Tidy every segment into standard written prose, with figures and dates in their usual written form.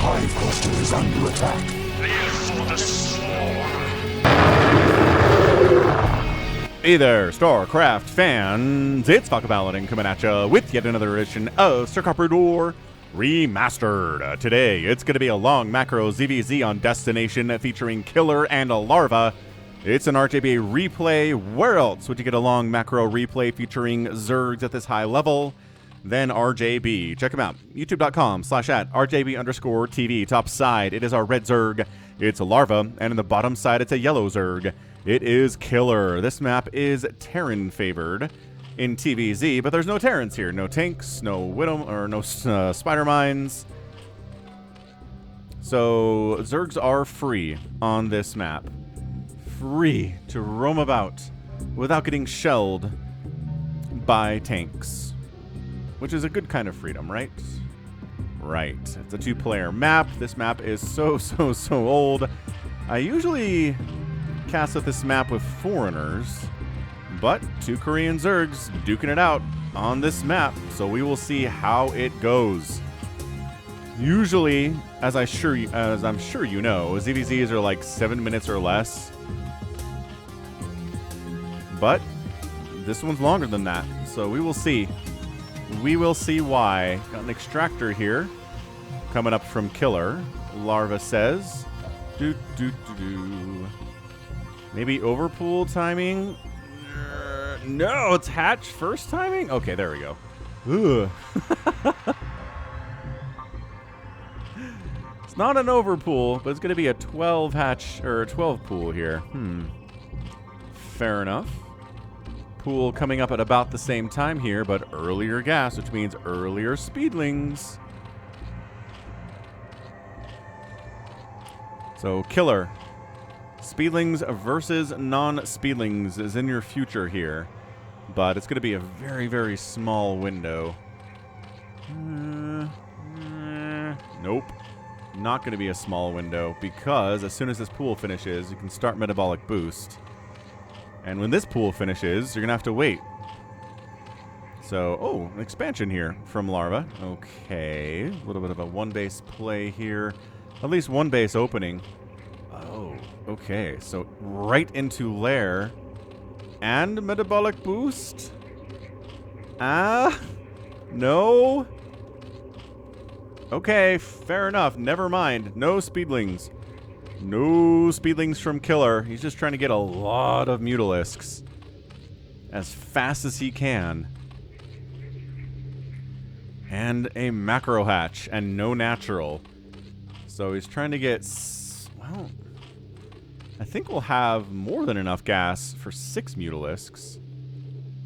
hive cluster is under attack. Live for the swarm. Hey there, StarCraft fans! It's Falcon Paladin coming at ya with yet another edition of StarCraft Remastered. Today, it's going to be a long macro ZVZ on Destination featuring Killer and a Larva. It's an RJB replay. Where else would you get a long macro replay featuring Zergs at this high level? Then RJB. Check them out. YouTube.com/@RJB_TV. Top side, it is our red Zerg. It's a Larva. And in the bottom side, it's a yellow Zerg. It is Killer. This map is Terran favored in TVZ, but there's no Terrans here. No tanks, no Widow, or no Spider Mines. So Zergs are free on this map. Free to roam about without getting shelled by tanks. Which is a good kind of freedom, right? Right. It's a two-player map. This map is so old. I usually cast with this map with foreigners, but two Korean Zergs duking it out on this map, so we will see how it goes. Usually, as I'm sure you know, ZVZs are like 7 minutes or less, but this one's longer than that, so we will see. We will see why. Got an extractor here coming up from Killer. Larva says, maybe overpool timing? No, it's hatch first timing? Okay, there we go. Ugh. It's not an overpool, but it's going to be a 12 hatch, or a 12 pool here. Fair enough. Pool coming up at about the same time here, but earlier gas, which means earlier speedlings. So, Killer. Speedlings versus non-speedlings is in your future here, but it's going to be a very small window. Nope. Not going to be a small window, because as soon as this pool finishes, you can start metabolic boost. And when this pool finishes, you're going to have to wait. So, oh, an expansion here from Larva. Okay, a little bit of a one-base play here. At least one base opening. Oh, okay, so right into Lair. And metabolic boost? No? Okay, fair enough. Never mind. No speedlings. No speedlings from Killer. He's just trying to get a lot of Mutalisks as fast as he can. And a macro hatch and no natural. So he's trying to get, well, I think we'll have more than enough gas for 6 Mutalisks.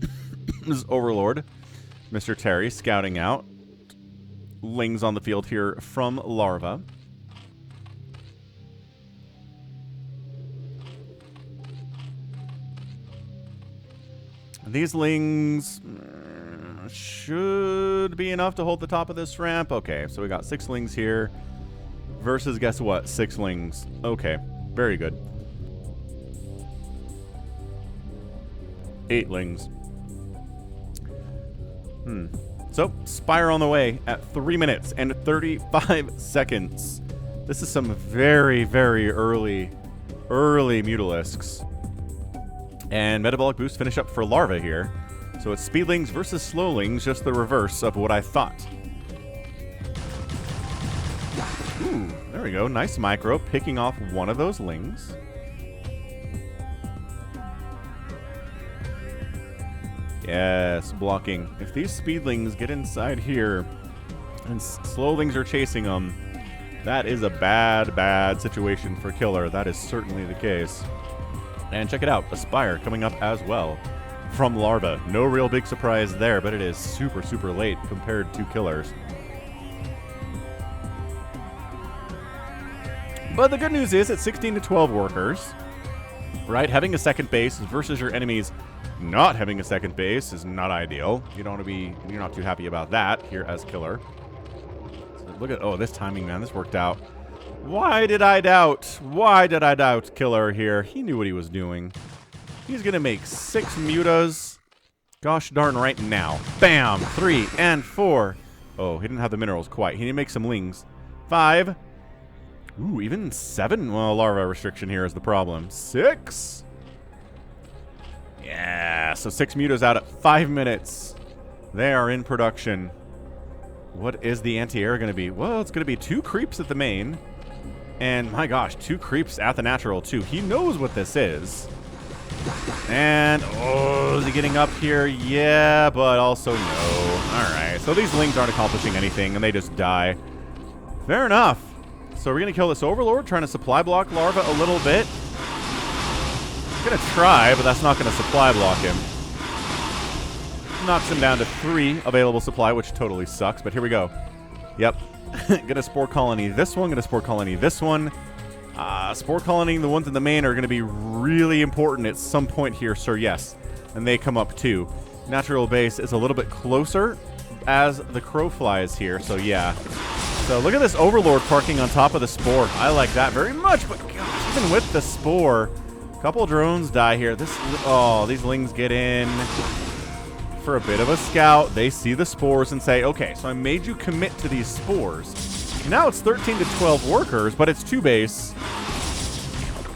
This is Overlord, Mr. Terry, scouting out. Lings on the field here from Larva. These lings should be enough to hold the top of this ramp. Okay, so we got 6 lings here versus, guess what, 6 lings. Okay, very good. 8 lings. So, Spire on the way at 3 minutes and 35 seconds. This is some very early Mutalisks. And metabolic boost finish up for Larva here. So it's speedlings versus slowlings, just the reverse of what I thought. Ooh, there we go. Nice micro, picking off one of those lings. Yes, blocking. If these speedlings get inside here and slowlings are chasing them, that is a bad situation for Killer. That is certainly the case. And check it out, Aspire coming up as well from Larva. No real big surprise there, but it is super late compared to Killers. But the good news is it's 16 to 12 workers, right? Having a second base versus your enemies not having a second base is not ideal. You don't want to be, you're not too happy about that here as Killer. So look at, oh, this timing, man, this worked out. Why did I doubt? Why did I doubt Killer here? He knew what he was doing. He's going to make 6 mutas. Gosh darn right now. Bam! 3 and 4. Oh, he didn't have the minerals quite. He didn't make some lings. 5, Ooh, even 7? Well, larva restriction here is the problem. 6? Yeah, so 6 mutas out at 5 minutes. They are in production. What is the anti-air going to be? Well, it's going to be 2 creeps at the main. And, my gosh, 2 creeps at the natural, too. He knows what this is. And, oh, is he getting up here? Yeah, but also no. All right, so these lings aren't accomplishing anything, and they just die. Fair enough. So we're going to kill this Overlord, trying to supply block Larva a little bit. He's going to try, but that's not going to supply block him. Knocks him down to 3 available supply, which totally sucks, but here we go. Yep. Gonna Spore Colony this one, gonna Spore Colony this one. Spore Colonying the ones in the main are gonna be really important at some point here, sir, yes. And they come up too. Natural base is a little bit closer as the crow flies here, so yeah. So look at this Overlord parking on top of the Spore. I like that very much, but gosh, even with the Spore, a couple drones die here. These lings get in for a bit of a scout. They see the spores and say, okay, so I made you commit to these spores. Now it's 13 to 12 workers, but it's 2 base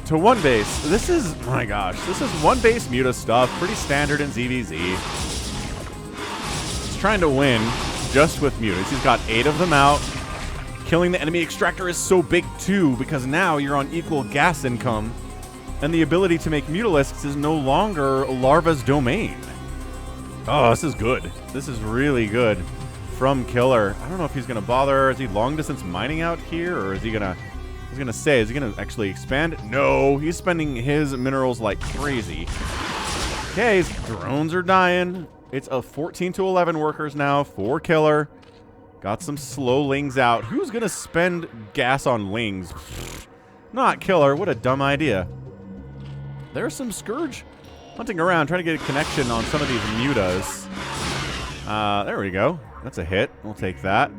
to 1 base. This is, my gosh, this is 1 base Muta stuff. Pretty standard in ZVZ. He's trying to win just with mutas. He's got 8 of them out. Killing the enemy extractor is so big too, because now you're on equal gas income, and the ability to make mutalisks is no longer Larva's domain. Oh, this is good. This is really good from Killer. I don't know if he's going to bother. Is he long distance mining out here, or is he going to... I was going to say, is he going to actually expand? No, he's spending his minerals like crazy. Okay, his drones are dying. It's a 14 to 11 workers now for Killer. Got some slow lings out. Who's going to spend gas on lings? Not Killer. What a dumb idea. There's some Scourge hunting around, trying to get a connection on some of these mutas. There we go. That's a hit. We'll take that.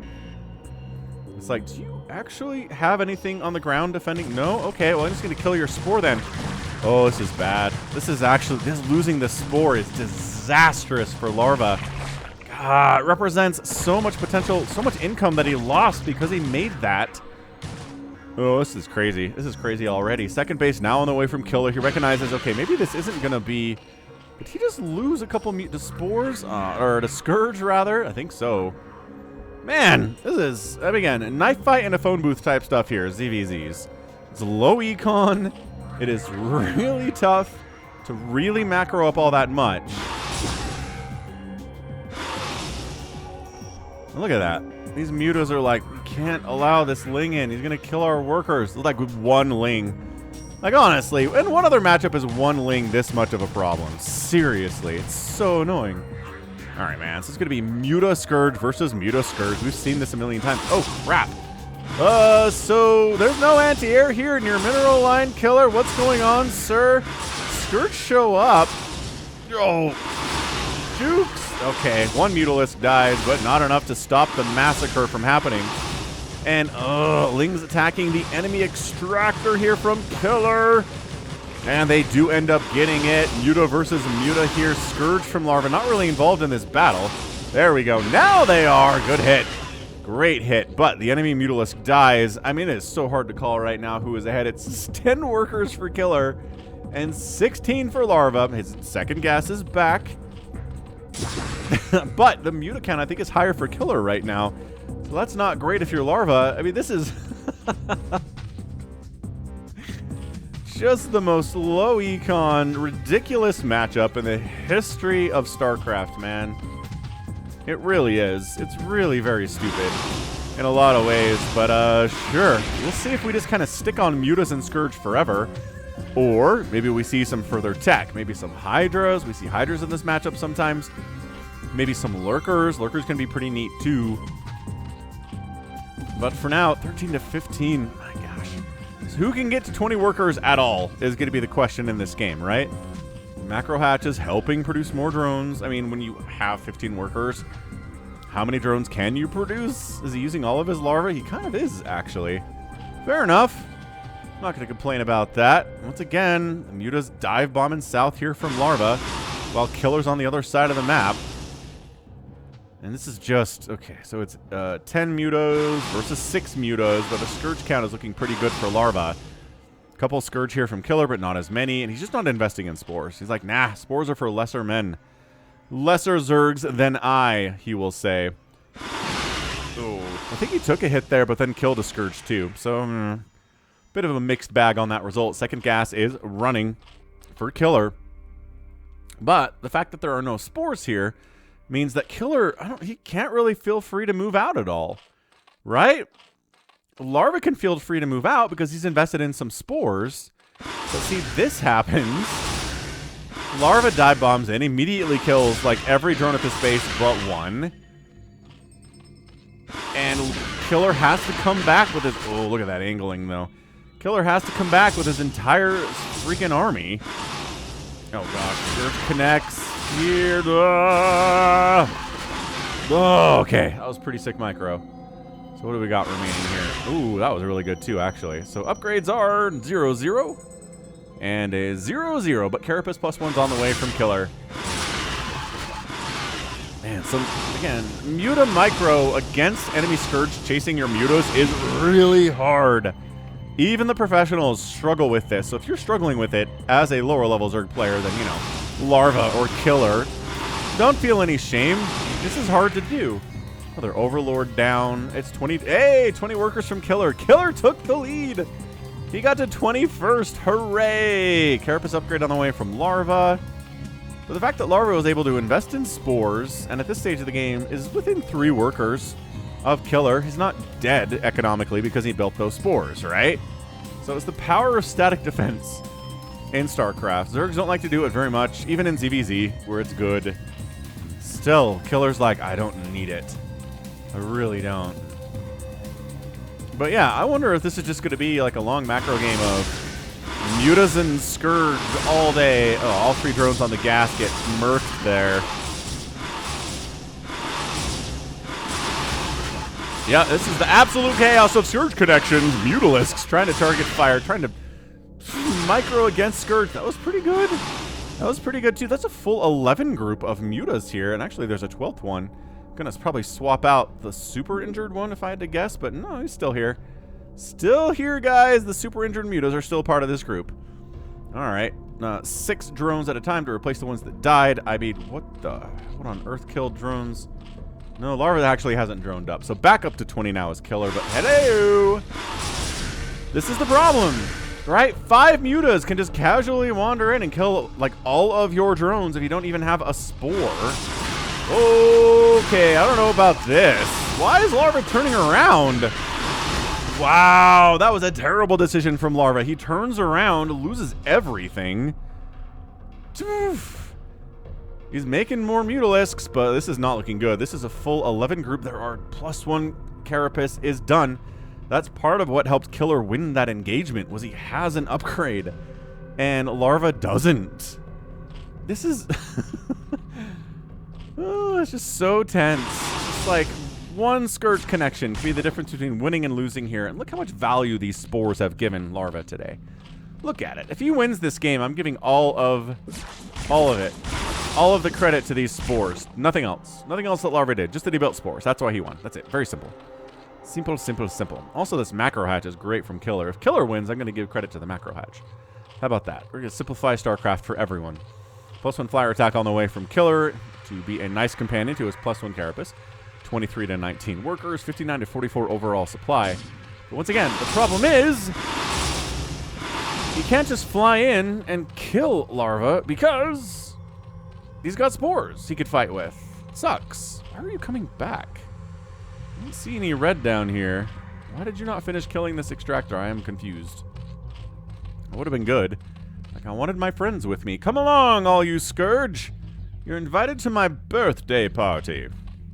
It's like, do you actually have anything on the ground defending? No? Okay, well, I'm just going to kill your Spore then. Oh, this is bad. This losing the Spore is disastrous for Larva. God, it represents so much potential, so much income that he lost because he made that. Oh, this is crazy. This is crazy already. Second base now on the way from Killer. He recognizes, okay, maybe this isn't going to be... Did he just lose a couple to Spores? Or to Scourge, rather? I think so. Man, this is, again, a knife fight and a phone booth type stuff here, ZVZs. It's low econ. It is really tough to really macro up all that much. Look at that. These mutas are like, we can't allow this ling in. He's going to kill our workers. Like with 1 ling. Like, honestly, in what other matchup is 1 ling this much of a problem? Seriously, it's so annoying. All right, man. So it's going to be Muta Scourge versus Muta Scourge. We've seen this a million times. Oh, crap. So there's no anti-air here in your mineral line, Killer. What's going on, sir? Scourge show up. Oh, Jukes. Okay, 1 Mutalisk dies, but not enough to stop the massacre from happening. And, Ling's attacking the enemy extractor here from Killer. And they do end up getting it. Muta versus Muta here. Scourge from Larva, not really involved in this battle. There we go. Now they are. Good hit. Great hit. But the enemy Mutalisk dies. I mean, it is so hard to call right now who is ahead. It's 10 workers for Killer and 16 for Larva. His second gas is back. But the Muta count, I think, is higher for Killer right now. So that's not great if you're Larva. I mean, this is just the most low econ, ridiculous matchup in the history of StarCraft, man. It really is. It's really very stupid in a lot of ways. But sure, we'll see if we just kind of stick on Mutas and Scourge forever. Or maybe we see some further tech. Maybe some Hydras. We see Hydras in this matchup sometimes. Maybe some Lurkers. Lurkers can be pretty neat too. But for now, 13 to 15. My gosh. So who can get to 20 workers at all is going to be the question in this game, right? Macro Hatch is helping produce more drones. I mean, when you have 15 workers, how many drones can you produce? Is he using all of his larvae? He kind of is, actually. Fair enough. I'm not going to complain about that. Once again, Muta's dive bombing south here from Larva, while Killer's on the other side of the map. And this is just, okay, so it's 10 mutas versus 6 mutas, but the Scourge count is looking pretty good for Larva. A couple Scourge here from Killer, but not as many, and he's just not investing in Spores. He's like, nah, Spores are for lesser men. Lesser Zergs than I, he will say. Oh, I think he took a hit there, but then killed a Scourge too, so bit of a mixed bag on that result. Second gas is running for Killer, but the fact that there are no Spores here means that Killer, he can't really feel free to move out at all, right? Larva can feel free to move out because he's invested in some Spores. But see, this happens. Larva dive bombs in, immediately kills like every drone at this base but one. And Killer has to come back with his, oh, look at that angling though. Killer has to come back with his entire freaking army. Oh gosh, Scourge connects. Here. Oh, okay. That was pretty sick micro. So what do we got remaining here? Ooh, that was really good too, actually. So upgrades are 0-0 and a 0-0, but Carapace +1's on the way from Killer. Man, so again, Muta micro against enemy Scourge chasing your Mutas is really hard. Even the professionals struggle with this. So if you're struggling with it as a lower level Zerg player, then, you know, Larva or Killer, don't feel any shame. This is hard to do. Another Overlord down. It's 20. Hey, 20 workers from Killer. Killer took the lead. He got to 21st. Hooray! Carapace upgrade on the way from Larva. But the fact that Larva was able to invest in Spores, and at this stage of the game is within 3 workers of Killer, he's not dead economically because he built those Spores, right? So it's the power of static defense in StarCraft. Zergs don't like to do it very much, even in ZVZ, where it's good. Still, Killer's like, I don't need it. I really don't. But yeah, I wonder if this is just going to be like a long macro game of Mutas and Scourge all day. Oh, all 3 drones on the gas get murked there. Yeah, this is the absolute chaos of Scourge connections. Mutalisks trying to target fire, trying to micro against Scourge. That was pretty good. That was pretty good too. That's a full 11 group of Mutas here, and actually there's a 12th one. Gonna probably swap out the super injured one if I had to guess, but no, he's still here. Still here, guys. The super injured Mutas are still part of this group. All right, 6 drones at a time to replace the ones that died. I mean, what on earth killed drones? No, Larva actually hasn't droned up. So back up to 20 now is Killer, but hello! This is the problem, right? 5 Mutas can just casually wander in and kill, like, all of your drones if you don't even have a Spore. Okay, I don't know about this. Why is Larva turning around? Wow, that was a terrible decision from Larva. He turns around, loses everything. He's making more Mutalisks, but this is not looking good. This is a full 11 group. There are +1 Carapace is done. That's part of what helped Killer win that engagement, was he has an upgrade. And Larva doesn't. This is... oh, it's just so tense. It's just like one Scourge connection could be the difference between winning and losing here. And look how much value these Spores have given Larva today. Look at it. If he wins this game, I'm giving all of it. All of the credit to these Spores. Nothing else. Nothing else that Larva did. Just that he built Spores. That's why he won. That's it. Very simple. Simple, simple, simple. Also, this macro hatch is great from Killer. If Killer wins, I'm going to give credit to the macro hatch. How about that? We're going to simplify StarCraft for everyone. +1 flyer attack on the way from Killer to be a nice companion to his +1 Carapace. 23 to 19 workers, 59 to 44 overall supply. But once again, the problem is you can't just fly in and kill Larva because he's got Spores he could fight with. It sucks. Why are you coming back? I don't see any red down here. Why did you not finish killing this extractor? I am confused. It would have been good. Like, I wanted my friends with me. Come along, all you Scourge. You're invited to my birthday party.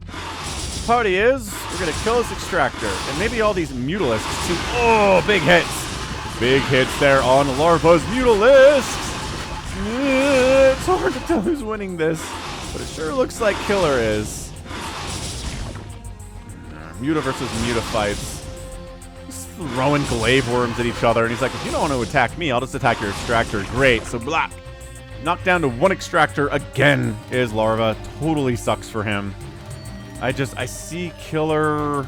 The party is, we're going to kill this extractor. And maybe all these Mutalisks too. Oh, big hits. Big hits there on Larva's Mutalisks. It's hard to tell who's winning this, but it sure looks like Killer is. Muta versus Muta fights. Just throwing glaive worms at each other, and he's like, if you don't want to attack me, I'll just attack your extractor. Great. So blah. Knocked down to 1 extractor again is Larva. Totally sucks for him. I see Killer.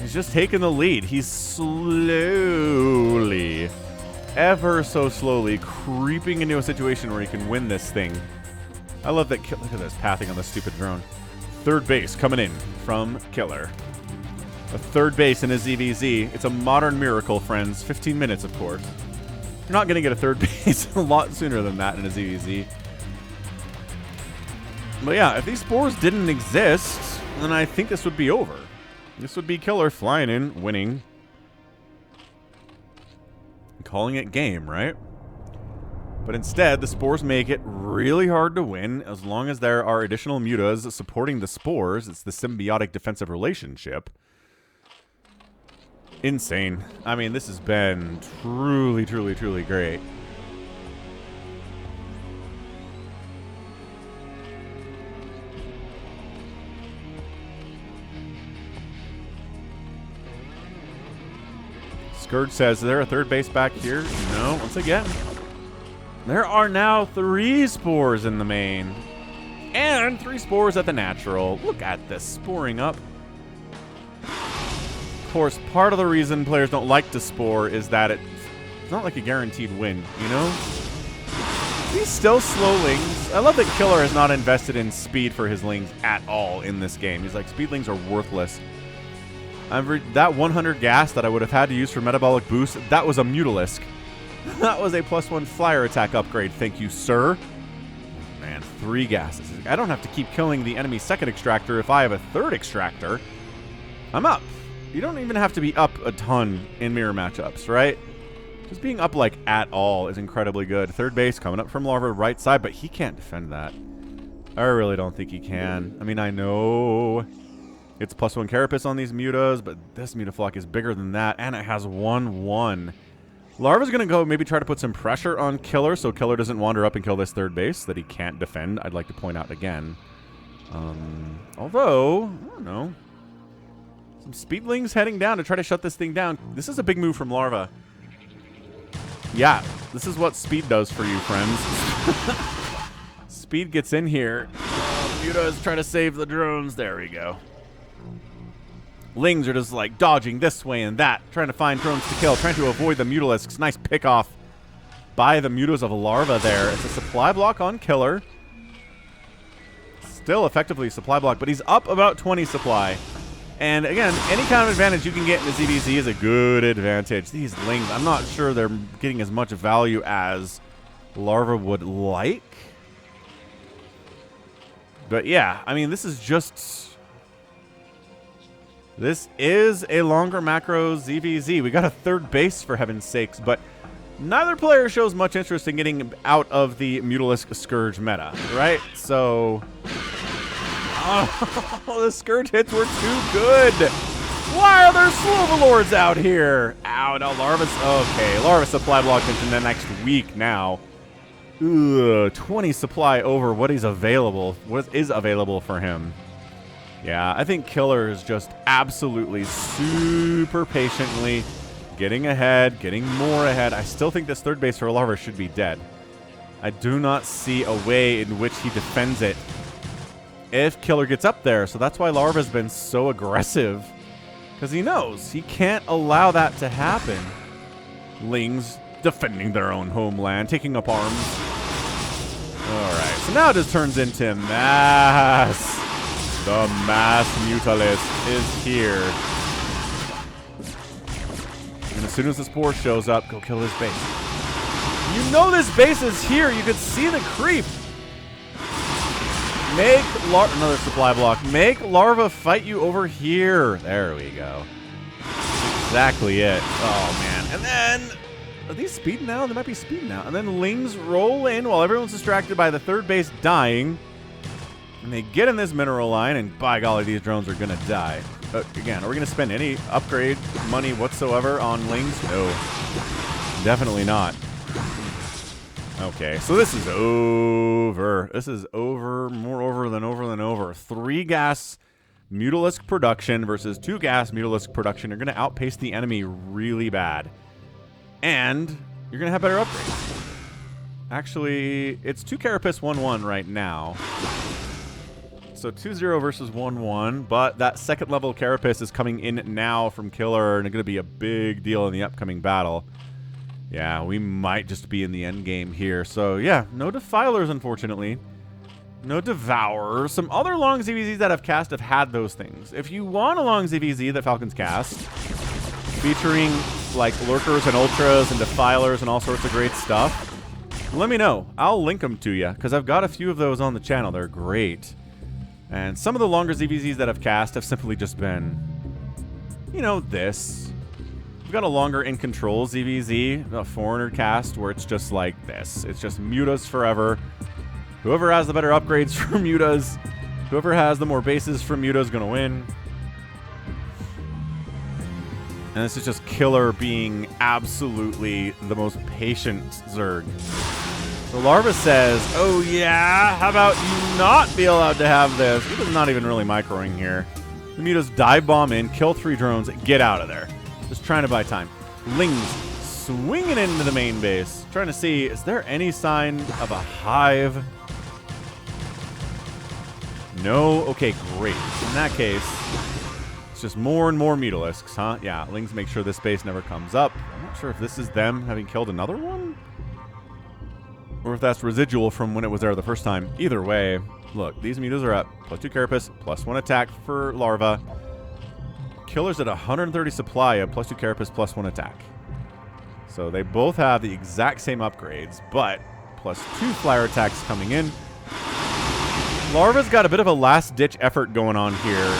He's just taking the lead. He's slowly, ever so slowly, creeping into a situation where he can win this thing. I love that. Look at this pathing on the stupid drone. Third base coming in from Killer. A third base in a ZVZ. It's a modern miracle, friends. 15 minutes, of course. You're not going to get a third base a lot sooner than that in a ZVZ. But yeah, if these spores didn't exist, then I think this would be over. This would be Killer flying in, winning. Calling it game, right? But instead, the spores make it really hard to win as long as there are additional mutas supporting the spores. It's the symbiotic defensive relationship. Insane. I mean, this has been truly, truly, truly great. Scourge says, is there a third base back here? No, once again. There are now 3 spores in the main. And 3 spores at the natural. Look at this sporing up. Of course, part of the reason players don't like to spore is that it's not like a guaranteed win, you know? He's still slow lings. I love that Killer has not invested in speed for his lings at all in this game. He's like, speed lings are worthless. That 100 gas that I would have had to use for metabolic boost, that was a Mutalisk. That was a +1 flyer attack upgrade. Thank you, sir. Man, 3 gases. I don't have to keep killing the enemy's second extractor if I have a third extractor. I'm up. You don't even have to be up a ton in mirror matchups, right? Just being up like at all is incredibly good. Third base coming up from Larva right side, but he can't defend that. I really don't think he can. I mean, I know it's +1 carapace on these mutas, but this mutaflock is bigger than that, and it has 1/1. Larva's going to go maybe try to put some pressure on Killer so Killer doesn't wander up and kill this third base that he can't defend, I'd like to point out again. Although, I don't know. Some speedlings heading down to try to shut this thing down. This is a big move from Larva. Yeah, this is what speed does for you, friends. Speed gets in here. Muta is trying to save the drones. There we go. Lings are just like dodging this way and that, trying to find drones to kill, trying to avoid the Mutalisks. Nice pick off by the mutas of Larva there. It's a supply block on Killer. Still effectively supply block, but he's up about 20 supply. And again, any kind of advantage you can get in the ZVZ is a good advantage. These Lings, I'm not sure they're getting as much value as Larva would like. But yeah, I mean, this is a longer macro ZVZ. We got a third base, for heaven's sakes, but neither player shows much interest in getting out of the Mutalisk Scourge meta, right? So, the Scourge hits were too good. Why are there Slovalords out here? Ow, no, Larva's, okay, Larva supply blocked into the next week now. Ugh, 20 supply over what is available for him. Yeah, I think Killer is just absolutely super patiently getting ahead, getting more ahead. I still think this third base for Larva should be dead. I do not see a way in which he defends it if Killer gets up there. So that's why Larva's been so aggressive, because he knows he can't allow that to happen. Lings defending their own homeland, taking up arms. All right, so now it just turns into mass. The mass Mutalist is here. And as soon as the spore shows up, go kill his base. You know this base is here. You could see the creep. Make another supply block. Make Larva fight you over here. There we go. Exactly it. Oh, man. And then, are these speed now? They might be speed now. And then Lings roll in while everyone's distracted by the third base dying. And they get in this mineral line, and by golly, these drones are going to die. Again, are we going to spend any upgrade money whatsoever on Lings? No. Definitely not. Okay, so this is over. This is over, more over than over than over. 3 gas Mutalisk production versus 2 gas Mutalisk production. You're going to outpace the enemy really bad. And you're going to have better upgrades. Actually, it's 2 Carapace 1/1 right now. So 2-0 versus 1-1, but that second level Carapace is coming in now from Killer and going to be a big deal in the upcoming battle. Yeah, we might just be in the end game here. So yeah, no Defilers, unfortunately. No Devourers. Some other long ZVZs that I've cast have had those things. If you want a long ZVZ that Falcon's cast, featuring like Lurkers and Ultras and Defilers and all sorts of great stuff, let me know. I'll link them to you, because I've got a few of those on the channel. They're great. And some of the longer ZVZs that I've cast have simply just been, you know, this. We've got a longer In Control ZVZ, a Foreigner cast, where it's just like this. It's just mutas forever. Whoever has the better upgrades for mutas, whoever has the more bases for mutas is going to win. And this is just Killer being absolutely the most patient Zerg. So Larva says, oh yeah, how about you not be allowed to have this? He was not even really microing here. The mutas dive bomb in, kill 3 drones, get out of there. Just trying to buy time. Lings swinging into the main base. Trying to see, is there any sign of a hive? No? Okay, great. In that case, it's just more and more Mutalisks, huh? Yeah, Lings make sure this base never comes up. I'm not sure if this is them having killed another one, or if that's residual from when it was there the first time. Either way, look, these mutas are at +2 Carapace, +1 attack for Larva. Killer's at 130 supply of +2 Carapace, +1 attack. So they both have the exact same upgrades, but +2 flyer attacks coming in. Larva's got a bit of a last-ditch effort going on here.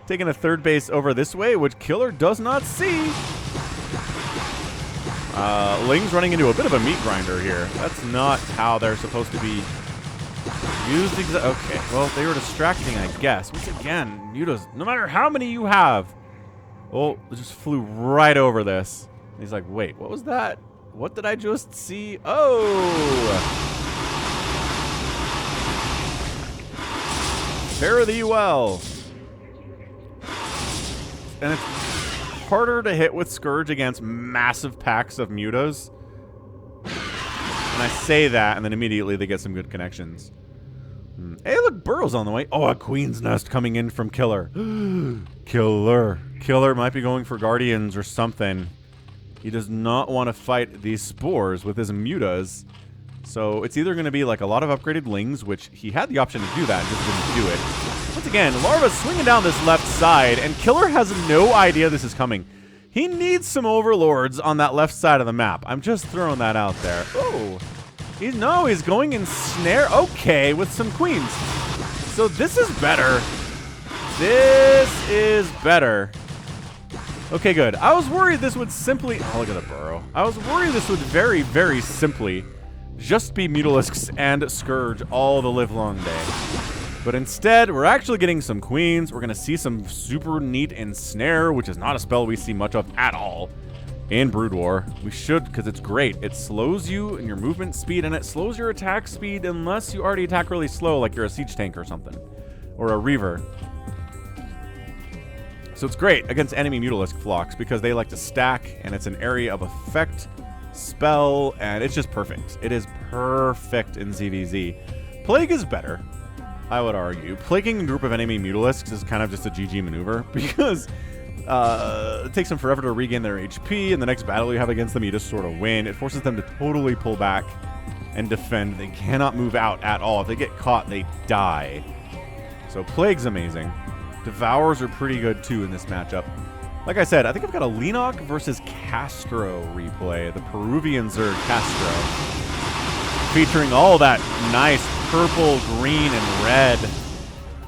Taking a third base over this way, which Killer does not see. Ling's running into a bit of a meat grinder here. That's not how they're supposed to be used. Okay, well, they were distracting, I guess. Once again, mutas, no matter how many you have. Oh, it just flew right over this. And he's like, wait, what was that? What did I just see? Oh! Fare thee well. And it's harder to hit with Scourge against massive packs of mutas. And I say that, and then immediately they get some good connections. Hey, look, Burrow's on the way. Oh, a Queen's Nest coming in from Killer. Killer might be going for Guardians or something. He does not want to fight these spores with his mutas. So it's either going to be like a lot of upgraded Lings, which he had the option to do that, just didn't do it. Once again, Larva's swinging down this left side, and Killer has no idea this is coming. He needs some Overlords on that left side of the map. I'm just throwing that out there. Oh, he's going in Snare. Okay, with some Queens. So this is better. This is better. Okay, good. I was worried this would simply... Oh, look at the Burrow. I was worried this would very, very simply just be Mutalisks and Scourge all the livelong day. But instead, we're actually getting some Queens. We're going to see some super neat Ensnare, which is not a spell we see much of at all in Brood War. We should, because it's great. It slows you in your movement speed, and it slows your attack speed unless you already attack really slow, like you're a siege tank or something. Or a Reaver. So it's great against enemy Mutalisk flocks, because they like to stack, and it's an area of effect spell, and it's just perfect. It is perfect in ZVZ. Plague is better, I would argue. Plaguing a group of enemy Mutalisks is kind of just a GG maneuver, because it takes them forever to regain their HP, and the next battle you have against them, you just sort of win. It forces them to totally pull back and defend. They cannot move out at all. If they get caught, they die. So Plague's amazing. Devours are pretty good, too, in this matchup. Like I said, I think I've got a Lenok versus Castro replay. The Peruvian Zerg Castro. Featuring all that nice purple, green, and red.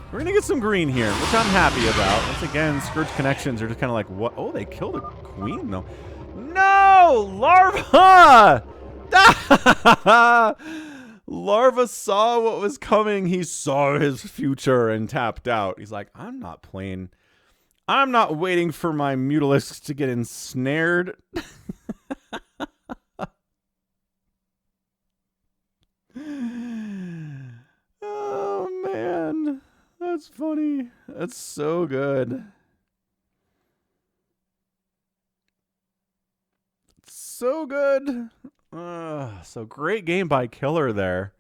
We're going to get some green here, which I'm happy about. Once again, Scourge connections are just kind of like, what? Oh, they killed a queen, though. No! Larva! Larva saw what was coming. He saw his future and tapped out. He's like, I'm not playing. I'm not waiting for my Mutalisks to get ensnared. Oh, man. That's funny. That's so good. So good. So great game by Killer there.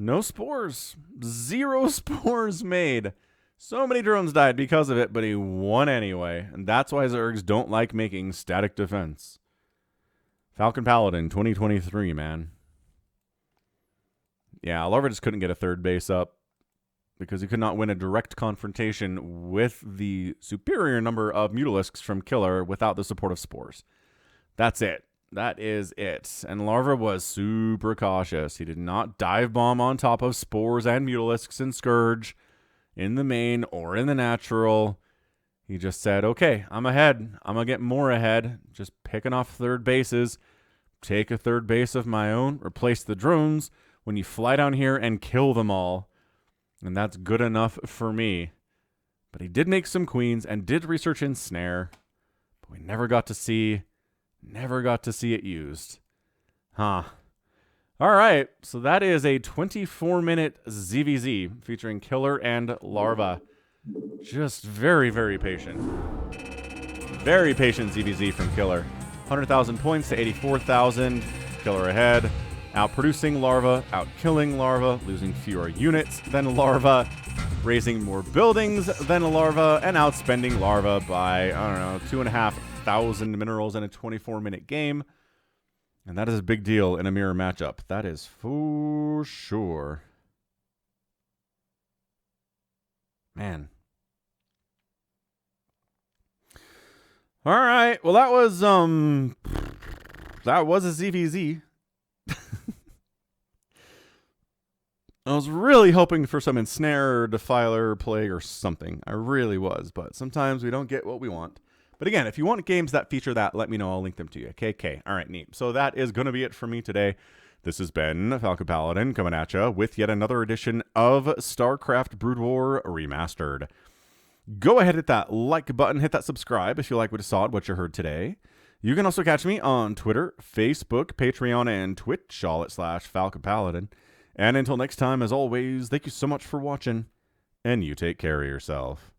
No spores. 0 spores made. So many drones died because of it, but he won anyway. And that's why Zergs don't like making static defense. Falcon Paladin 2023, man. Yeah, Larva just couldn't get a third base up because he could not win a direct confrontation with the superior number of Mutalisks from Killer without the support of spores. That's it. That is it. And Larva was super cautious. He did not dive bomb on top of spores and Mutalisks and Scourge in the main or in the natural. He just said, okay, I'm ahead. I'm going to get more ahead. Just picking off third bases. Take a third base of my own. Replace the drones when you fly down here and kill them all. And that's good enough for me. But he did make some queens and did research in Snare. But we never got to see it used. Huh. All right, so that is a 24-minute ZVZ featuring Killer and Larva. Just very, very patient. Very patient ZVZ from Killer. 100,000 points to 84,000. Killer ahead. Outproducing Larva, out-killing Larva, losing fewer units than Larva, raising more buildings than Larva, and outspending Larva by, I don't know, 2,500 minerals in a 24-minute game. And that is a big deal in a mirror matchup. That is for sure. Man. All right. Well, that was a ZVZ. I was really hoping for some Ensnare, Defiler, Plague, or something. I really was, but sometimes we don't get what we want. But again, if you want games that feature that, let me know. I'll link them to you. KK. All right, neat. So that is going to be it for me today. This has been Falcon Paladin coming at you with yet another edition of StarCraft Brood War Remastered. Go ahead, hit that like button, hit that subscribe if you like what you saw, what you heard today. You can also catch me on Twitter, Facebook, Patreon, and Twitch, all at /Falcon Paladin. And until next time, as always, thank you so much for watching, and you take care of yourself.